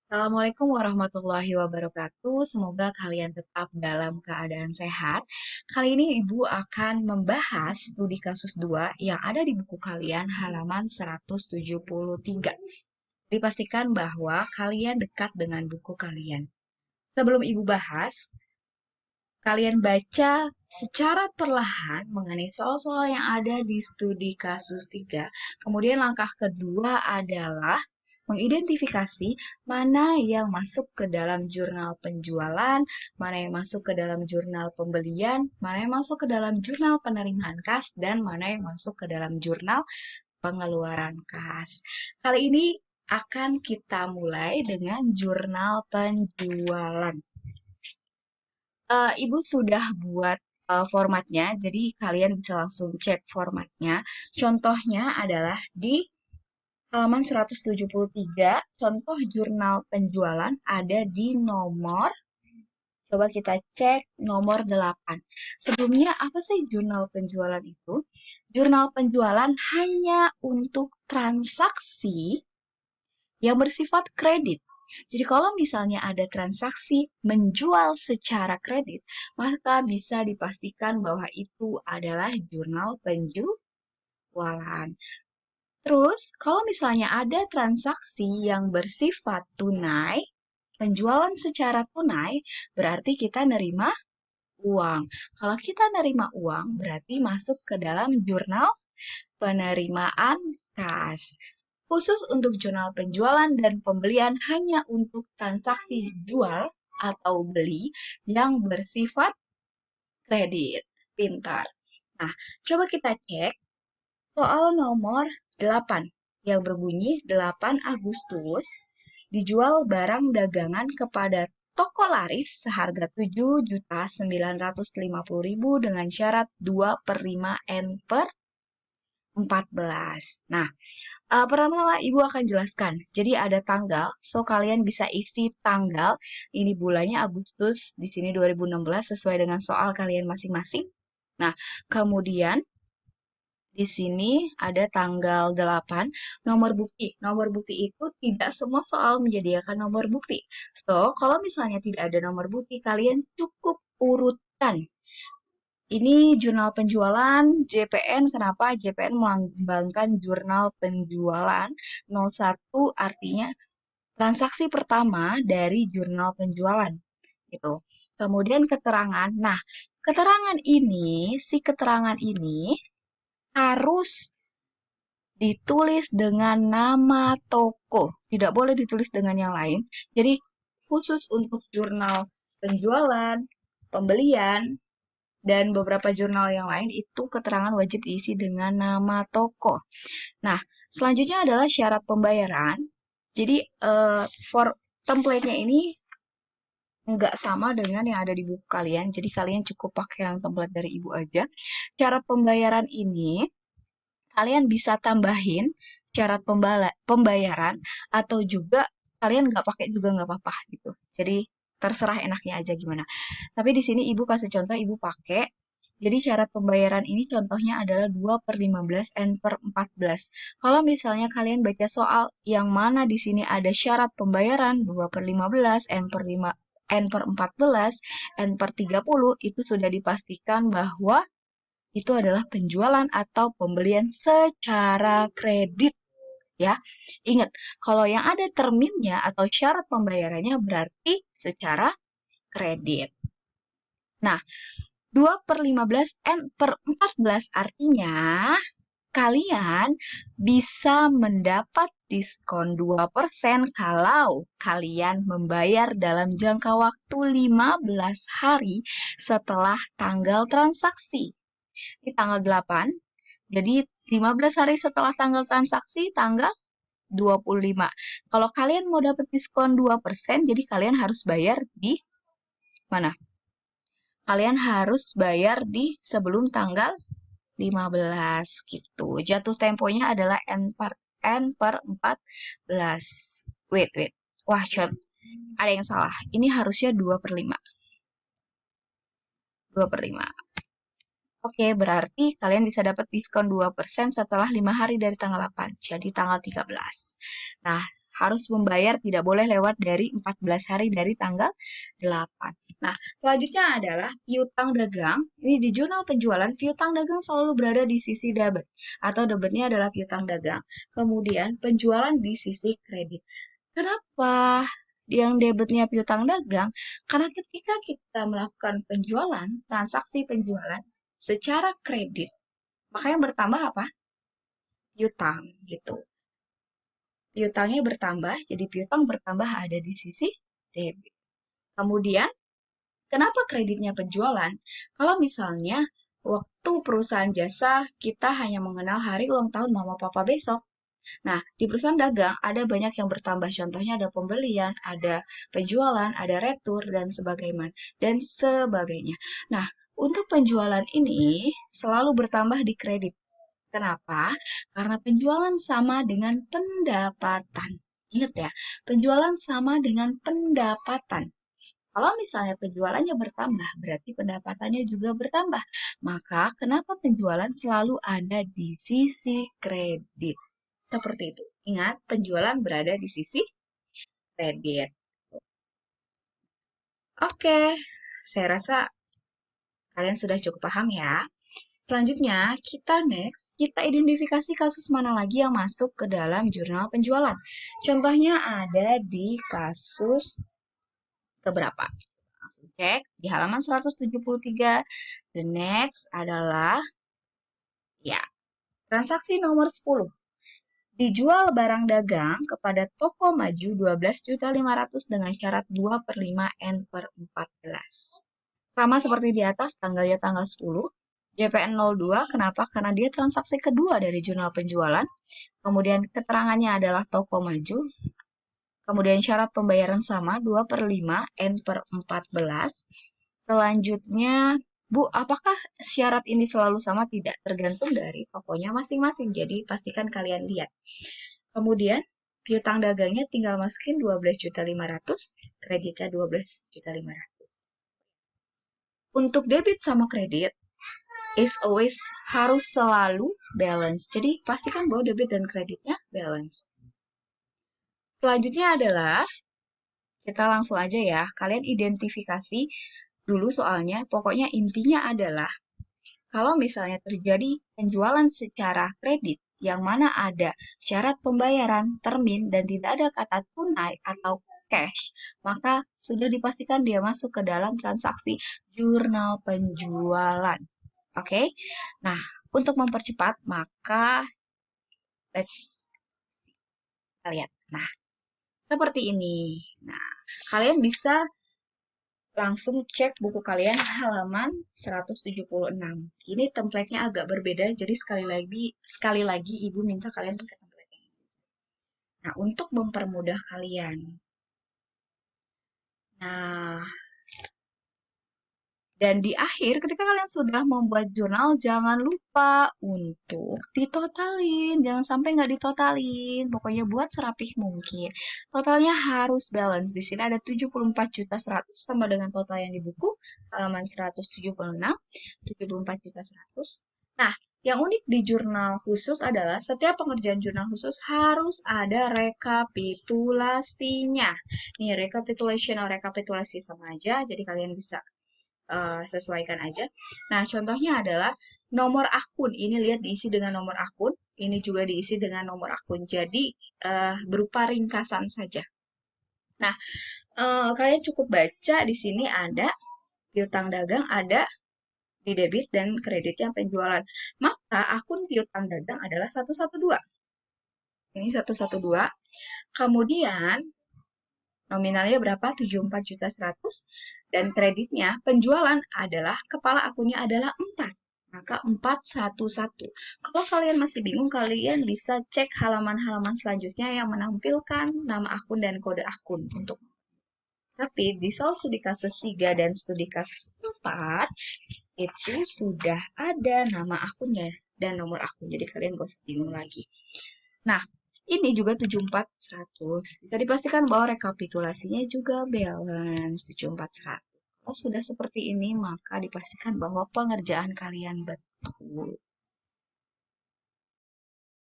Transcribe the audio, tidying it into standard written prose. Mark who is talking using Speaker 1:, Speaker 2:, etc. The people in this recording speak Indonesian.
Speaker 1: Assalamualaikum warahmatullahi wabarakatuh. Semoga kalian tetap dalam keadaan sehat. Kali ini Ibu akan membahas studi kasus 2 yang ada di buku kalian halaman 173. Dipastikan bahwa kalian dekat dengan buku kalian. Sebelum Ibu bahas, kalian baca secara perlahan mengenai soal-soal yang ada di studi kasus 3. Kemudian langkah kedua adalah mengidentifikasi mana yang masuk ke dalam jurnal penjualan, mana yang masuk ke dalam jurnal pembelian, mana yang masuk ke dalam jurnal penerimaan kas, dan mana yang masuk ke dalam jurnal pengeluaran kas. Kali ini akan kita mulai dengan jurnal penjualan. Ibu sudah buat formatnya, jadi kalian bisa langsung cek formatnya. Contohnya adalah di halaman 173, contoh jurnal penjualan ada di nomor, coba kita cek nomor 8. Sebelumnya, apa sih jurnal penjualan itu? Jurnal penjualan hanya untuk transaksi yang bersifat kredit. Jadi kalau misalnya ada transaksi menjual secara kredit, maka bisa dipastikan bahwa itu adalah jurnal penjualan. Terus, kalau misalnya ada transaksi yang bersifat tunai, penjualan secara tunai, berarti kita nerima uang. Kalau kita nerima uang, berarti masuk ke dalam jurnal penerimaan kas. Khusus untuk jurnal penjualan dan pembelian hanya untuk transaksi jual atau beli yang bersifat kredit. Pintar. Nah, coba kita cek soal nomor 8 yang berbunyi 8 Agustus dijual barang dagangan kepada toko laris seharga 7.950.000 dengan syarat 2 per 5 N per 14. Nah, pertama-tama Ibu akan jelaskan. Jadi ada tanggal, so kalian bisa isi tanggal. Ini bulannya Agustus, di sini 2016 sesuai dengan soal kalian masing-masing. Nah, kemudian di sini ada tanggal 8, nomor bukti. Nomor bukti itu tidak semua soal menyediakan nomor bukti. So, kalau misalnya tidak ada nomor bukti, kalian cukup urutkan. Ini jurnal penjualan JPN. Kenapa JPN melambangkan jurnal penjualan 01 artinya transaksi pertama dari jurnal penjualan gitu. Kemudian keterangan. Nah, keterangan ini harus ditulis dengan nama toko. Tidak boleh ditulis dengan yang lain. Jadi khusus untuk jurnal penjualan, pembelian, dan beberapa jurnal yang lain itu keterangan wajib diisi dengan nama toko. Nah, selanjutnya adalah syarat pembayaran. Jadi, for template-nya ini nggak sama dengan yang ada di buku kalian, jadi kalian cukup pakai yang template dari ibu aja. Syarat pembayaran ini, kalian bisa tambahin syarat pembayaran, atau juga kalian nggak pakai juga nggak apa-apa gitu. Jadi, terserah enaknya aja gimana. Tapi di sini ibu kasih contoh, ibu pakai jadi syarat pembayaran ini contohnya adalah 2 per 15 N per 14. Kalau misalnya kalian baca soal yang mana di sini ada syarat pembayaran 2 per 15 N per 5 N per 14, N per 30, itu sudah dipastikan bahwa itu adalah penjualan atau pembelian secara kredit. Ya, ingat, kalau yang ada terminnya atau syarat pembayarannya berarti secara kredit. Nah, 2 per 15 N per 14 artinya kalian bisa mendapat diskon 2% kalau kalian membayar dalam jangka waktu 15 hari setelah tanggal transaksi. Di tanggal 8, jadi 15 hari setelah tanggal transaksi, tanggal 25. Kalau kalian mau dapat diskon 2%, jadi kalian harus bayar di mana? Kalian harus bayar di sebelum tanggal 15 gitu. Jatuh temponya adalah N per 14. Wait. Wah, ada yang salah. Ini harusnya 2 per 5. 2 per 5. Oke, berarti kalian bisa dapat diskon 2% setelah 5 hari dari tanggal 8. Jadi tanggal 13. Nah, harus membayar, tidak boleh lewat dari 14 hari dari tanggal 8. Nah, selanjutnya adalah piutang dagang. Ini di jurnal penjualan, piutang dagang selalu berada di sisi debit, atau debitnya adalah piutang dagang. Kemudian penjualan di sisi kredit. Kenapa yang debitnya piutang dagang? Karena ketika kita melakukan penjualan, transaksi penjualan secara kredit, maka yang bertambah apa? Piutang gitu. Piutangnya bertambah, jadi piutang bertambah ada di sisi debit. Kemudian, kenapa kreditnya penjualan? Kalau misalnya waktu perusahaan jasa kita hanya mengenal hari ulang tahun mama papa besok. Nah, di perusahaan dagang ada banyak yang bertambah. Contohnya ada pembelian, ada penjualan, ada retur, dan sebagainya. Nah, untuk penjualan ini selalu bertambah di kredit. Kenapa? Karena penjualan sama dengan pendapatan. Ingat ya, penjualan sama dengan pendapatan. Kalau misalnya penjualannya bertambah, berarti pendapatannya juga bertambah. Maka kenapa penjualan selalu ada di sisi kredit? Seperti itu. Ingat, penjualan berada di sisi kredit. Oke, saya rasa kalian sudah cukup paham ya. Selanjutnya, kita identifikasi kasus mana lagi yang masuk ke dalam jurnal penjualan. Contohnya ada di kasus keberapa? Langsung cek di halaman 173. The next adalah, ya, transaksi nomor 10. Dijual barang dagang kepada toko maju 12.500.000 dengan syarat 2/5 N/14. Sama seperti di atas, tanggalnya tanggal 10. JPN 02, kenapa? Karena dia transaksi kedua dari jurnal penjualan. Kemudian keterangannya adalah toko maju. Kemudian syarat pembayaran sama 2/5 N/14. Selanjutnya, Bu, apakah syarat ini selalu sama? Tidak, tergantung dari tokonya masing-masing. Jadi pastikan kalian lihat. Kemudian piutang dagangnya tinggal masukin 12.500.000, kreditnya 12.500.000. Untuk debit sama kredit, is always harus selalu balance. Jadi pastikan bahwa debit dan kreditnya balance. Selanjutnya adalah, kita langsung aja ya, kalian identifikasi dulu soalnya, pokoknya intinya adalah, kalau misalnya terjadi penjualan secara kredit, yang mana ada syarat pembayaran, termin, dan tidak ada kata tunai atau cash, maka sudah dipastikan dia masuk ke dalam transaksi jurnal penjualan. Oke? Nah, untuk mempercepat, maka kita lihat. Nah, seperti ini. Nah, kalian bisa langsung cek buku kalian halaman 176. Ini template-nya agak berbeda, jadi sekali lagi Ibu minta kalian pakai template ini. Nah, untuk mempermudah kalian. Nah, dan di akhir ketika kalian sudah membuat jurnal, jangan lupa untuk ditotalin. Jangan sampai nggak ditotalin. Pokoknya buat serapih mungkin. Totalnya harus balance. Di sini ada 74.100.000 sama dengan total yang di buku. Halaman 176, 74.100.000. Nah, yang unik di jurnal khusus adalah setiap pengerjaan jurnal khusus harus ada rekapitulasinya. Nih, rekapitulasi sama aja. Jadi kalian bisa sesuaikan aja. Nah, contohnya adalah nomor akun. Ini lihat diisi dengan nomor akun. Ini juga diisi dengan nomor akun. Jadi, berupa ringkasan saja. Nah, kalian cukup baca di sini ada piutang dagang, ada di debit dan kreditnya penjualan. Maka akun piutang dagang adalah 112. Ini 112. Kemudian nominalnya berapa? 74.100.000. Dan kreditnya penjualan adalah, kepala akunnya adalah 4. Maka 411. Kalau kalian masih bingung, kalian bisa cek halaman-halaman selanjutnya yang menampilkan nama akun dan kode akun. Tapi di soal studi kasus 3 dan studi kasus 4, itu sudah ada nama akunnya dan nomor akun. Jadi kalian gak usah bingung lagi. Nah, ini juga 74.100. Bisa dipastikan bahwa rekapitulasinya juga balance 74.100. Kalau sudah seperti ini, maka dipastikan bahwa pengerjaan kalian betul.